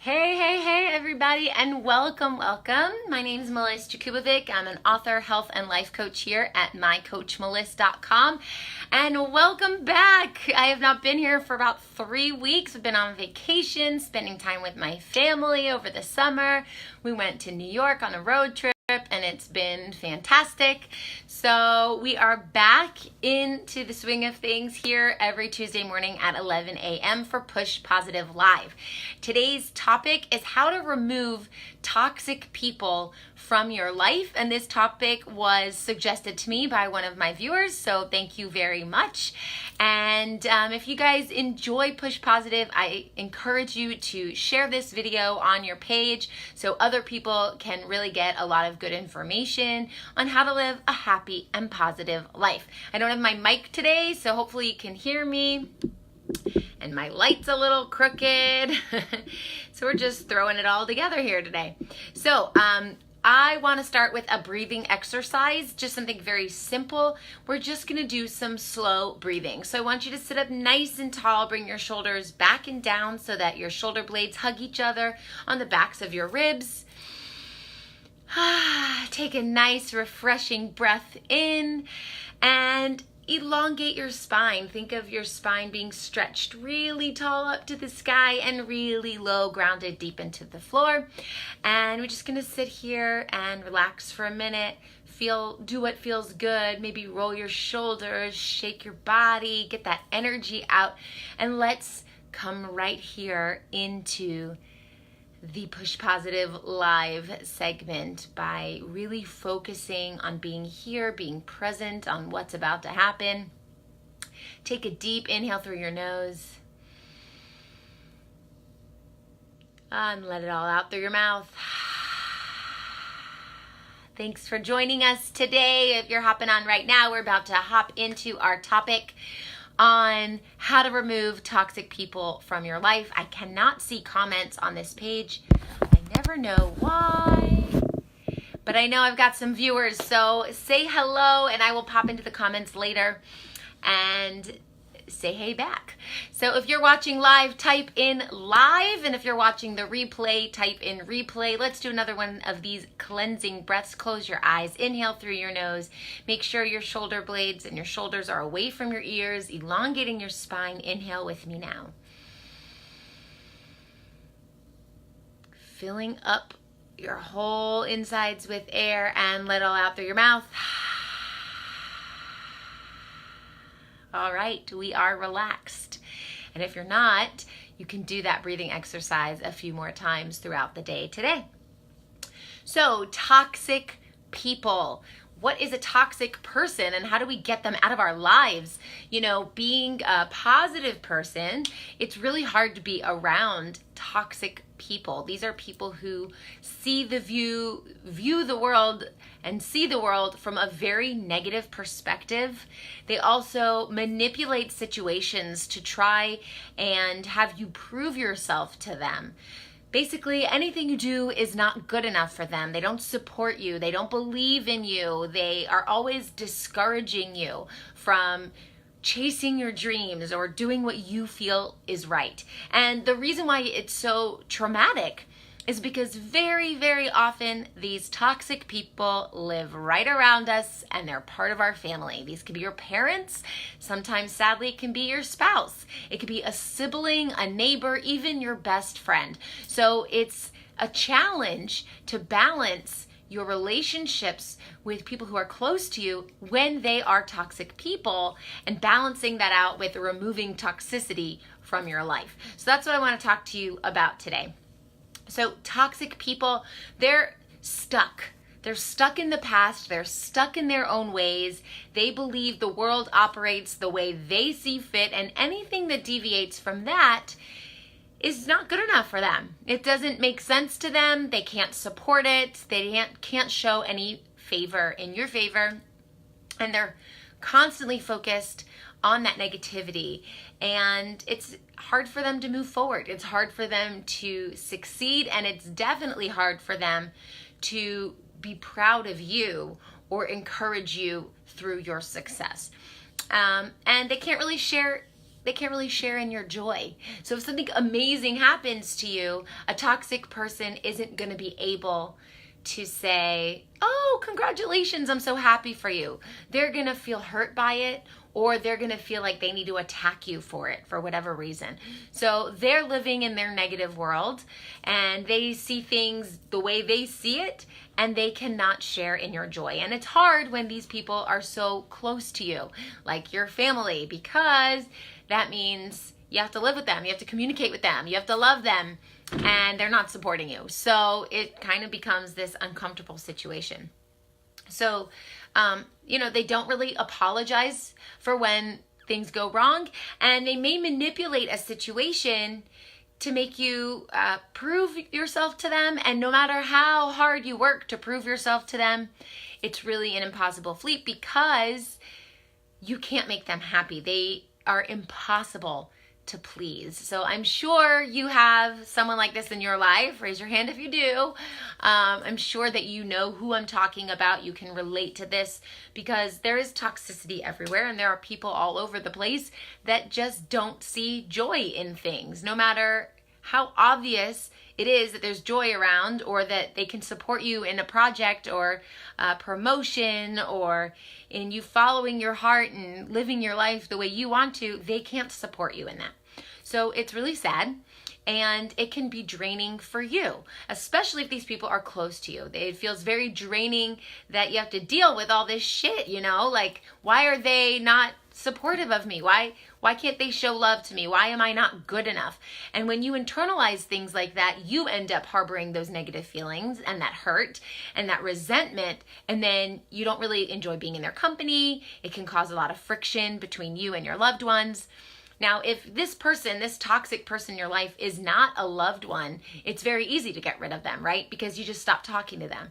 Hey, everybody, and welcome. My name is Melissa Jakubovic. I'm an author, health, and life coach here at mycoachmelissa.com. And welcome back. I have not been here for about 3 weeks. I've been on vacation, spending time with my family over the summer. We went to New York on a road trip, and it's been fantastic. So we are back into the swing of things here every Tuesday morning at 11 a.m. for Push Positive Live. Today's topic is how to remove toxic people from your life, and this topic was suggested to me by one of my viewers, so thank you very much. And if you guys enjoy Push Positive, I encourage you to share this video on your page so other people can really get a lot of good information on how to live a happy and positive life. I don't have my mic today, so hopefully you can hear me. And my light's a little crooked. So we're just throwing it all together here today. So I want to start with a breathing exercise, just something very simple. We're just going to do some slow breathing. So I want you to sit up nice and tall, bring your shoulders back and down so that your shoulder blades hug each other on the backs of your ribs. Take a nice, refreshing breath in and elongate your spine. Think of your spine being stretched really tall up to the sky and really low, grounded deep into the floor. And we're just going to sit here and relax for a minute. Do what feels good. Maybe roll your shoulders, shake your body, get that energy out. And let's come right here into the Push Positive Live segment by really focusing on being here, being present on what's about to happen. Take a deep inhale through your nose and let it all out through your mouth. Thanks for joining us today. If you're hopping on right now, we're about to hop into our topic on how to remove toxic people from your life. I cannot see comments on this page. I never know why, but I know I've got some viewers, so say hello and I will pop into the comments later and say hey back. So if you're watching live, type in live, and if you're watching the replay, type in replay. Let's do another one of these cleansing breaths. Close your eyes, inhale through your nose. Make sure your shoulder blades and your shoulders are away from your ears, elongating your spine. Inhale with me now. Filling up your whole insides with air and let it all out through your mouth. All right, we are relaxed. And if you're not, you can do that breathing exercise a few more times throughout the day today. So, toxic people. What is a toxic person and how do we get them out of our lives? You know, being a positive person, it's really hard to be around toxic people. These are people who view the world and see the world from a very negative perspective. They also manipulate situations to try and have you prove yourself to them. Basically, anything you do is not good enough for them. They don't support you. They don't believe in you. They are always discouraging you from chasing your dreams or doing what you feel is right. And the reason why it's so traumatic is because very, very often these toxic people live right around us and they're part of our family. These could be your parents. Sometimes, sadly, it can be your spouse. It could be a sibling, a neighbor, even your best friend. So it's a challenge to balance your relationships with people who are close to you when they are toxic people and balancing that out with removing toxicity from your life. So that's what I want to talk to you about today. So toxic people, they're stuck. They're stuck in the past. They're stuck in their own ways. They believe the world operates the way they see fit, and anything that deviates from that is not good enough for them. It doesn't make sense to them. They can't support it. They can't show any favor in your favor. And they're constantly focused on that negativity. And it's hard for them to move forward. It's hard for them to succeed. And it's definitely hard for them to be proud of you or encourage you through your success. And they can't really share they can't really share in your joy. So if something amazing happens to you, a toxic person isn't going to be able to say, oh, congratulations, I'm so happy for you. They're going to feel hurt by it, or they're going to feel like they need to attack you for it for whatever reason. So they're living in their negative world, and they see things the way they see it, and they cannot share in your joy. And it's hard when these people are so close to you, like your family, because that means you have to live with them, you have to communicate with them, you have to love them, and they're not supporting you. So it kind of becomes this uncomfortable situation. So, they don't really apologize for when things go wrong, and they may manipulate a situation to make you prove yourself to them. And no matter how hard you work to prove yourself to them, it's really an impossible feat because you can't make them happy. They are impossible to please. So I'm sure you have someone like this in your life. Raise your hand if you do. I'm sure that you know who I'm talking about. You can relate to this because there is toxicity everywhere, and there are people all over the place that just don't see joy in things, no matter how obvious it is that there's joy around, or that they can support you in a project or a promotion, or in you following your heart and living your life the way you want to. They can't support you in that. So it's really sad, and it can be draining for you, especially if these people are close to you. It feels very draining that you have to deal with all this shit, like, why are they not supportive of me? Why can't they show love to me? Why am I not good enough? And when you internalize things like that, you end up harboring those negative feelings and that hurt and that resentment, and then you don't really enjoy being in their company. It can cause a lot of friction between you and your loved ones. Now, if this person, this toxic person in your life, is not a loved one, it's very easy to get rid of them, right? Because you just stop talking to them.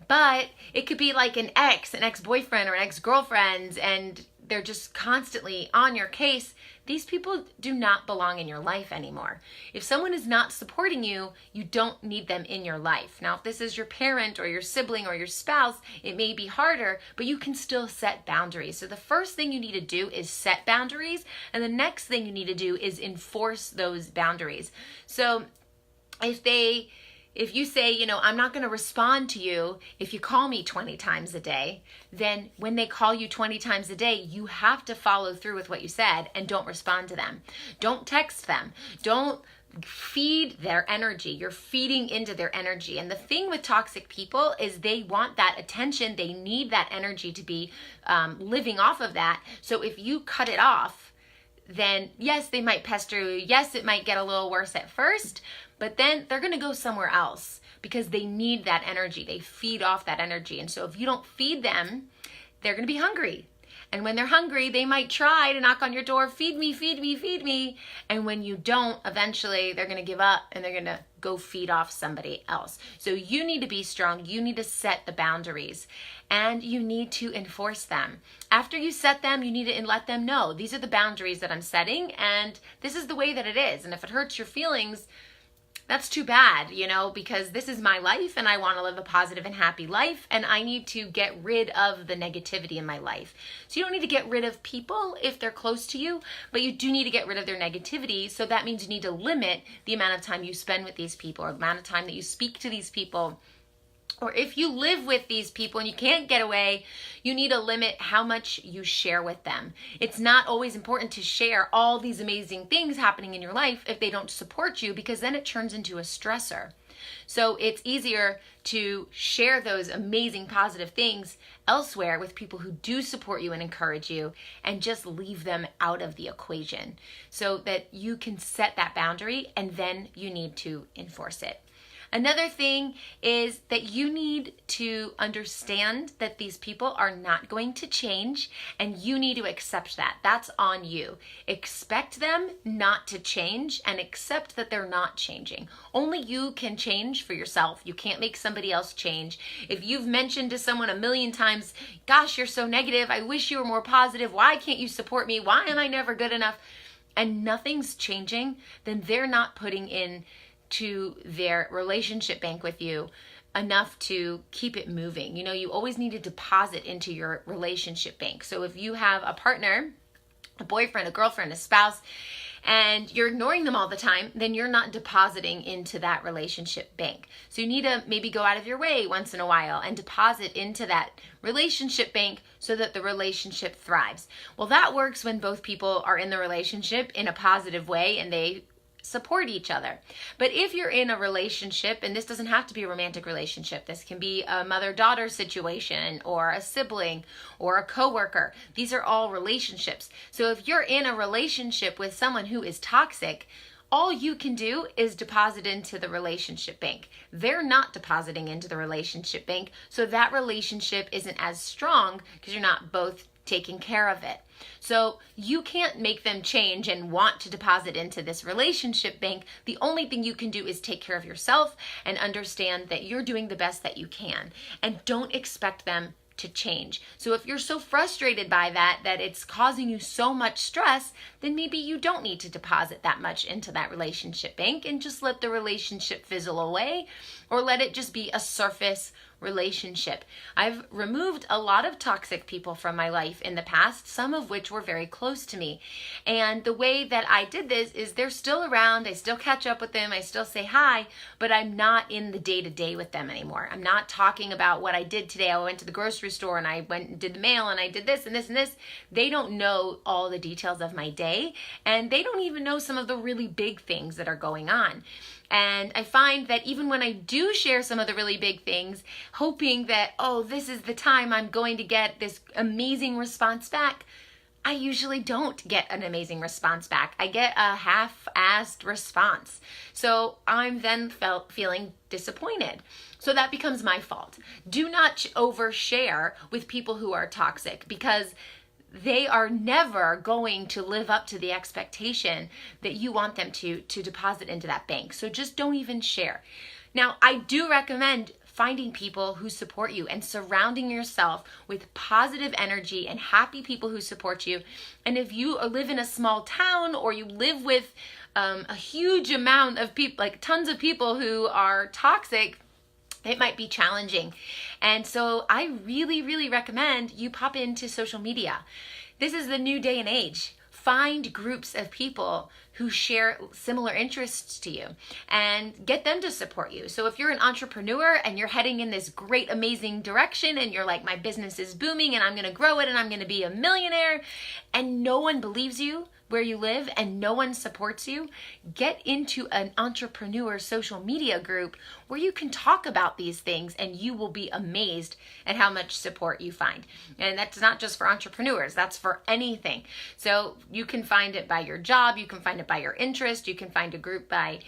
But it could be like an ex-boyfriend or an ex-girlfriend, and they're just constantly on your case. These people do not belong in your life anymore. If someone is not supporting you, you don't need them in your life. Now, if this is your parent or your sibling or your spouse, it may be harder, but you can still set boundaries. So the first thing you need to do is set boundaries, and the next thing you need to do is enforce those boundaries. So if you say, I'm not going to respond to you if you call me 20 times a day, then when they call you 20 times a day, you have to follow through with what you said and don't respond to them. Don't text them. Don't feed their energy. You're feeding into their energy. And the thing with toxic people is they want that attention. They need that energy to be living off of that. So if you cut it off, then yes, they might pester you. Yes, it might get a little worse at first, but then they're going to go somewhere else because they need that energy. They feed off that energy. And so if you don't feed them, they're going to be hungry. And when they're hungry, they might try to knock on your door, feed me, feed me, feed me. And when you don't, eventually they're going to give up and they're going to go feed off somebody else. So you need to be strong. You need to set the boundaries and you need to enforce them. After you set them, you need to let them know, these are the boundaries that I'm setting and this is the way that it is. And if it hurts your feelings, that's too bad, because this is my life and I want to live a positive and happy life, and I need to get rid of the negativity in my life. So you don't need to get rid of people if they're close to you, but you do need to get rid of their negativity. So that means you need to limit the amount of time you spend with these people or the amount of time that you speak to these people. Or if you live with these people and you can't get away, you need to limit how much you share with them. It's not always important to share all these amazing things happening in your life if they don't support you, because then it turns into a stressor. So it's easier to share those amazing positive things elsewhere with people who do support you and encourage you, and just leave them out of the equation so that you can set that boundary and then you need to enforce it. Another thing is that you need to understand that these people are not going to change, and you need to accept that. That's on you. Expect them not to change and accept that they're not changing. Only you can change for yourself. You can't make somebody else change. If you've mentioned to someone a million times, gosh, you're so negative, I wish you were more positive, why can't you support me, why am I never good enough, and nothing's changing, then they're not putting in to their relationship bank with you enough to keep it moving. You always need to deposit into your relationship bank. So if you have a partner a boyfriend, a girlfriend, a spouse, and you're ignoring them all the time, then you're not depositing into that relationship bank. So you need to maybe go out of your way once in a while and deposit into that relationship bank so that the relationship thrives. Well, that works when both people are in the relationship in a positive way and they support each other. But if you're in a relationship, and this doesn't have to be a romantic relationship, this can be a mother-daughter situation or a sibling or a coworker. These are all relationships. So if you're in a relationship with someone who is toxic, all you can do is deposit into the relationship bank. They're not depositing into the relationship bank, so that relationship isn't as strong because you're not both taking care of it. So you can't make them change and want to deposit into this relationship bank. The only thing you can do is take care of yourself and understand that you're doing the best that you can, and don't expect them to change. So if you're so frustrated by that it's causing you so much stress, then maybe you don't need to deposit that much into that relationship bank and just let the relationship fizzle away, or let it just be a surface relationship. I've removed a lot of toxic people from my life in the past, some of which were very close to me. And the way that I did this is they're still around, I still catch up with them, I still say hi, but I'm not in the day-to-day with them anymore. I'm not talking about what I did today. I went to the grocery store and I went and did the mail and I did this and this and this. They don't know all the details of my day, and they don't even know some of the really big things that are going on. And I find that even when I do share some of the really big things, hoping that, oh, this is the time I'm going to get this amazing response back, I usually don't get an amazing response back. I get a half-assed response. So I'm then feeling disappointed. So that becomes my fault. Do not overshare with people who are toxic, because they are never going to live up to the expectation that you want them to deposit into that bank. So just don't even share. Now, I do recommend finding people who support you and surrounding yourself with positive energy and happy people who support you. And if you live in a small town, or you live with a huge amount of people, like tons of people who are toxic, it might be challenging. And so I really, really recommend you pop into social media. This is the new day and age. Find groups of people who share similar interests to you and get them to support you. So if you're an entrepreneur and you're heading in this great, amazing direction, and you're like, my business is booming and I'm going to grow it and I'm going to be a millionaire, and no one believes you where you live and no one supports you, get into an entrepreneur social media group where you can talk about these things, and you will be amazed at how much support you find. And that's not just for entrepreneurs, that's for anything. So you can find it by your job, you can find it by your interest, you can find a group by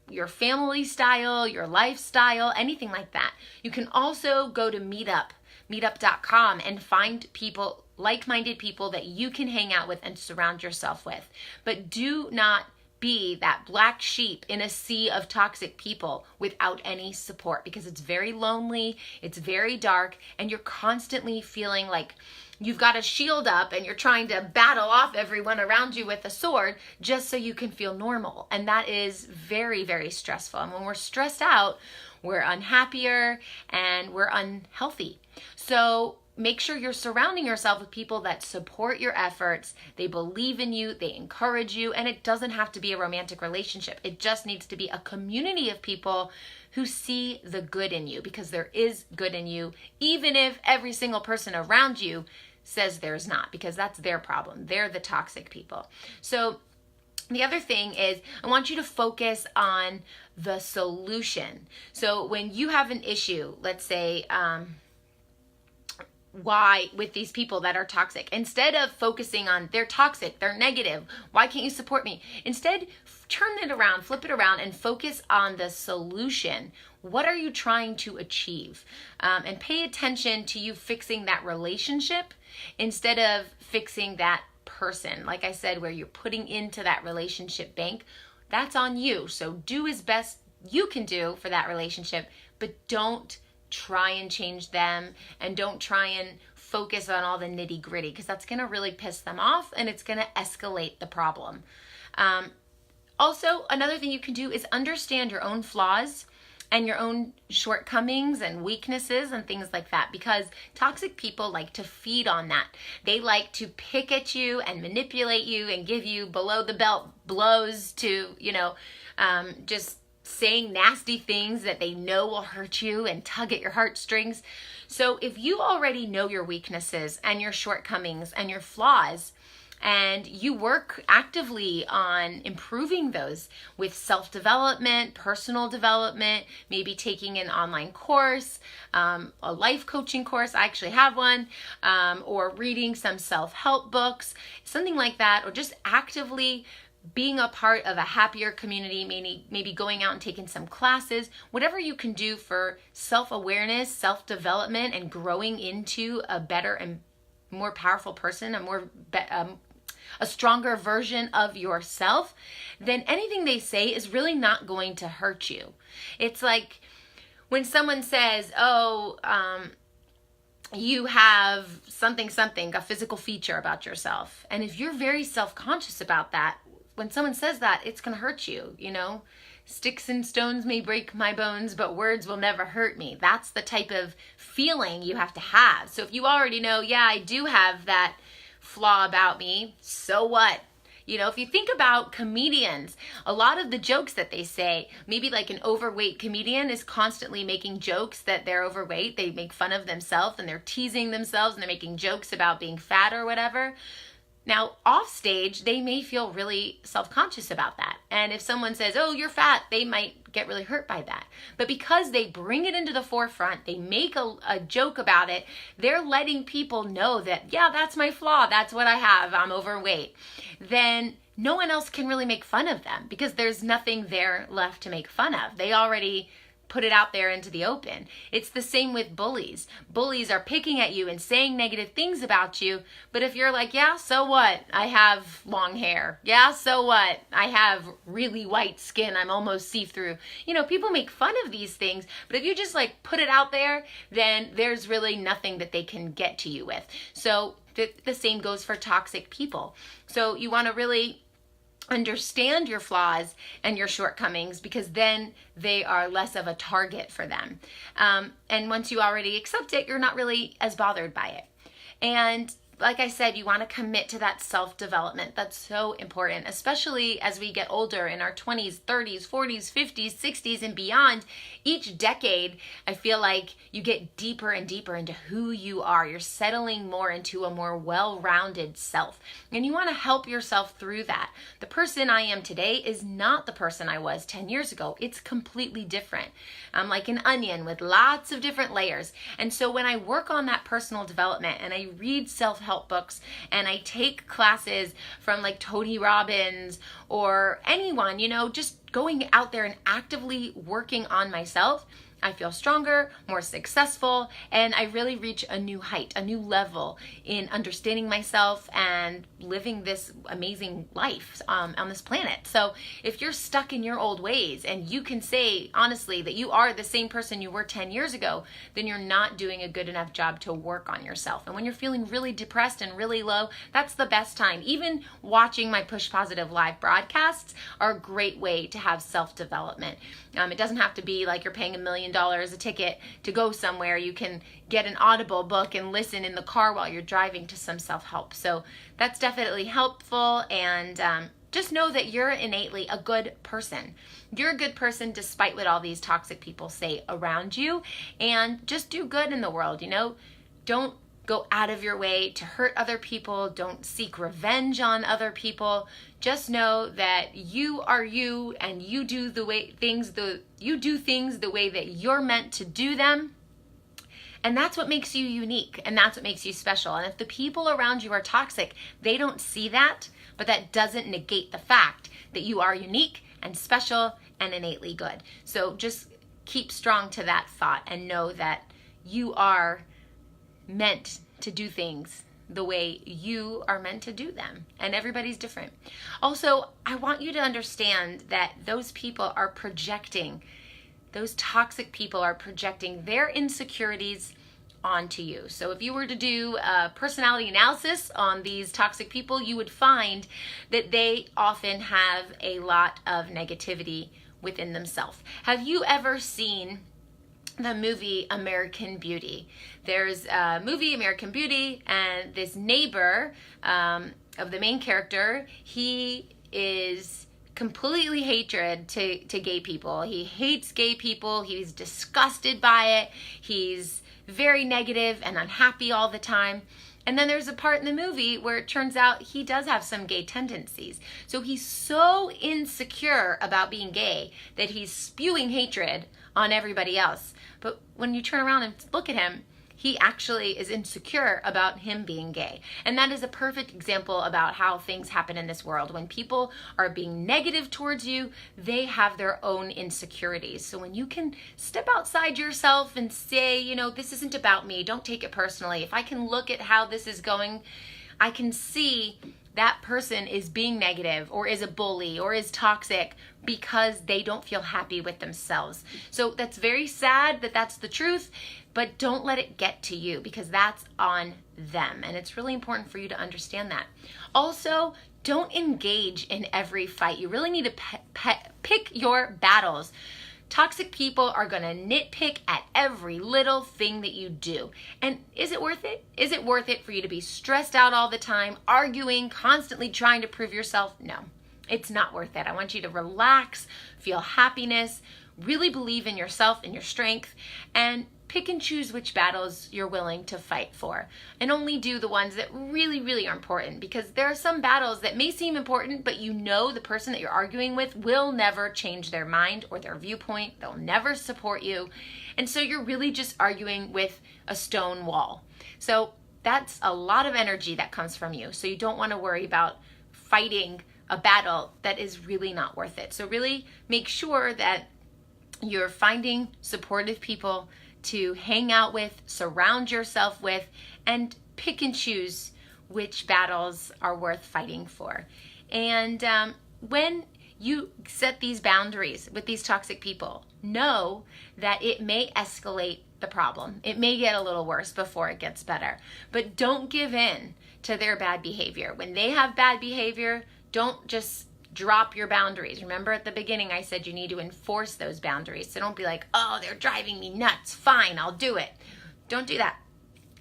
your family style, your lifestyle, anything like that. You can also go to meetup.com and find people, like-minded people that you can hang out with and surround yourself with. But do not be that black sheep in a sea of toxic people without any support, because it's very lonely, it's very dark, and you're constantly feeling like you've got a shield up and you're trying to battle off everyone around you with a sword just so you can feel normal. And that is very, very stressful. And when we're stressed out, we're unhappier and we're unhealthy. So make sure you're surrounding yourself with people that support your efforts. They believe in you, they encourage you, and it doesn't have to be a romantic relationship. It just needs to be a community of people who see the good in you, because there is good in you, even if every single person around you says there's not, because that's their problem. They're the toxic people. So the other thing is, I want you to focus on the solution. So when you have an issue, let's say, why with these people that are toxic, instead of focusing on they're toxic, they're negative, why can't you support me? Instead, turn it around, flip it around, and focus on the solution. What are you trying to achieve? And pay attention to you fixing that relationship instead of fixing that person. Like I said, where you're putting into that relationship bank, that's on you. So do as best you can do for that relationship, but don't try and change them, and don't try and focus on all the nitty gritty, because that's going to really piss them off and it's going to escalate the problem. Also, another thing you can do is understand your own flaws and your own shortcomings and weaknesses and things like that, because toxic people like to feed on that. They like to pick at you and manipulate you and give you below the belt blows to, just saying nasty things that they know will hurt you and tug at your heartstrings. So if you already know your weaknesses and your shortcomings and your flaws, and you work actively on improving those with self-development, personal development, maybe taking an online course, a life coaching course, I actually have one, or reading some self-help books, something like that, or just actively being a part of a happier community, maybe going out and taking some classes, whatever you can do for self-awareness, self-development, and growing into a better and more powerful person, a stronger version of yourself, then anything they say is really not going to hurt you. It's like when someone says, you have something, a physical feature about yourself. And if you're very self-conscious about that, when someone says that, it's going to hurt you, Sticks and stones may break my bones, but words will never hurt me. That's the type of feeling you have to have. So if you already know, I do have that flaw about me, so what? If you think about comedians, a lot of the jokes that they say, maybe like an overweight comedian is constantly making jokes that they're overweight. They make fun of themselves and they're teasing themselves and they're making jokes about being fat or whatever. Now, off stage, they may feel really self-conscious about that. And if someone says, you're fat, they might get really hurt by that. But because they bring it into the forefront, they make a joke about it, they're letting people know that, that's my flaw, that's what I have, I'm overweight. Then no one else can really make fun of them because there's nothing there left to make fun of. They already put it out there into the open. It's the same with bullies. Bullies are picking at you and saying negative things about you, but if you're like, so what? I have long hair. So what? I have really white skin. I'm almost see-through. People make fun of these things, but if you just put it out there, then there's really nothing that they can get to you with. So the same goes for toxic people. So you want to really understand your flaws and your shortcomings, because then they are less of a target for them. And once you already accept it, you're not really as bothered by it. And like I said, you want to commit to that self-development. That's so important, especially as we get older in our 20s, 30s, 40s, 50s, 60s, and beyond. Each decade, I feel like you get deeper and deeper into who you are. You're settling more into a more well-rounded self. And you want to help yourself through that. The person I am today is not the person I was 10 years ago. It's completely different. I'm like an onion with lots of different layers. And so when I work on that personal development and I read self-help books and I take classes from like Tony Robbins or anyone, just going out there and actively working on myself, I feel stronger, more successful, and I really reach a new height, a new level in understanding myself and living this amazing life on this planet. So if you're stuck in your old ways and you can say honestly that you are the same person you were 10 years ago, then you're not doing a good enough job to work on yourself. And when you're feeling really depressed and really low, that's the best time. Even watching my Push Positive live broadcasts are a great way to have self-development. It doesn't have to be like you're paying $1 million a ticket to go somewhere. You can get an Audible book and listen in the car while you're driving to some self-help. So that's definitely helpful. And just know that you're innately a good person. You're a good person despite what all these toxic people say around you. And just do good in the world, Don't go out of your way to hurt other people. Don't seek revenge on other people. Just know that you are you and you do things the way that you're meant to do them. And that's what makes you unique, and that's what makes you special. And if the people around you are toxic, they don't see that, but that doesn't negate the fact that you are unique and special and innately good. So just keep strong to that thought and know that you are meant to do things the way you are meant to do them, and everybody's different. Also, I want you to understand that those people are projecting, those toxic people are projecting their insecurities onto you. So if you were to do a personality analysis on these toxic people, you would find that they often have a lot of negativity within themselves. Have you ever seen the movie American Beauty? There's a movie, American Beauty, and this neighbor of the main character, he is completely hatred to gay people. He hates gay people. He's disgusted by it. He's very negative and unhappy all the time. And then there's a part in the movie where it turns out he does have some gay tendencies. So he's so insecure about being gay that he's spewing hatred on everybody else. But when you turn around and look at him, he actually is insecure about him being gay. And that is a perfect example about how things happen in this world. When people are being negative towards you, they have their own insecurities. So when you can step outside yourself and say, you know, this isn't about me, don't take it personally. If I can look at how this is going, I can see that person is being negative or is a bully or is toxic because they don't feel happy with themselves. So that's very sad that that's the truth, but don't let it get to you because that's on them. And it's really important for you to understand that. Also, don't engage in every fight. You really need to pick your battles. Toxic people are going to nitpick at every little thing that you do. And is it worth it? Is it worth it for you to be stressed out all the time, arguing, constantly trying to prove yourself? No, it's not worth it. I want you to relax, feel happiness, really believe in yourself and your strength, and pick and choose which battles you're willing to fight for, and only do the ones that really, really are important, because there are some battles that may seem important, but you know the person that you're arguing with will never change their mind or their viewpoint. They'll never support you. And so you're really just arguing with a stone wall. So that's a lot of energy that comes from you. So you don't want to worry about fighting a battle that is really not worth it. So really make sure that you're finding supportive people to hang out with, surround yourself with, and pick and choose which battles are worth fighting for. And when you set these boundaries with these toxic people, know that it may escalate the problem. It may get a little worse before it gets better. But don't give in to their bad behavior. When they have bad behavior, don't just drop your boundaries. Remember at the beginning I said you need to enforce those boundaries. So don't be like, oh, they're driving me nuts. Fine, I'll do it. Don't do that,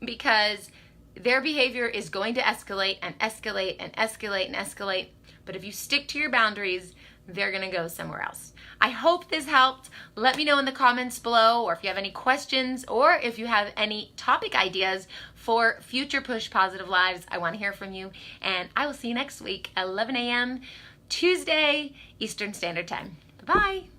because their behavior is going to escalate and escalate and escalate and escalate. But if you stick to your boundaries, they're going to go somewhere else. I hope this helped. Let me know in the comments below, or if you have any questions, or if you have any topic ideas for future Push Positive Lives. I want to hear from you, and I will see you next week at 11 a.m. Tuesday, Eastern Standard Time. Bye-bye.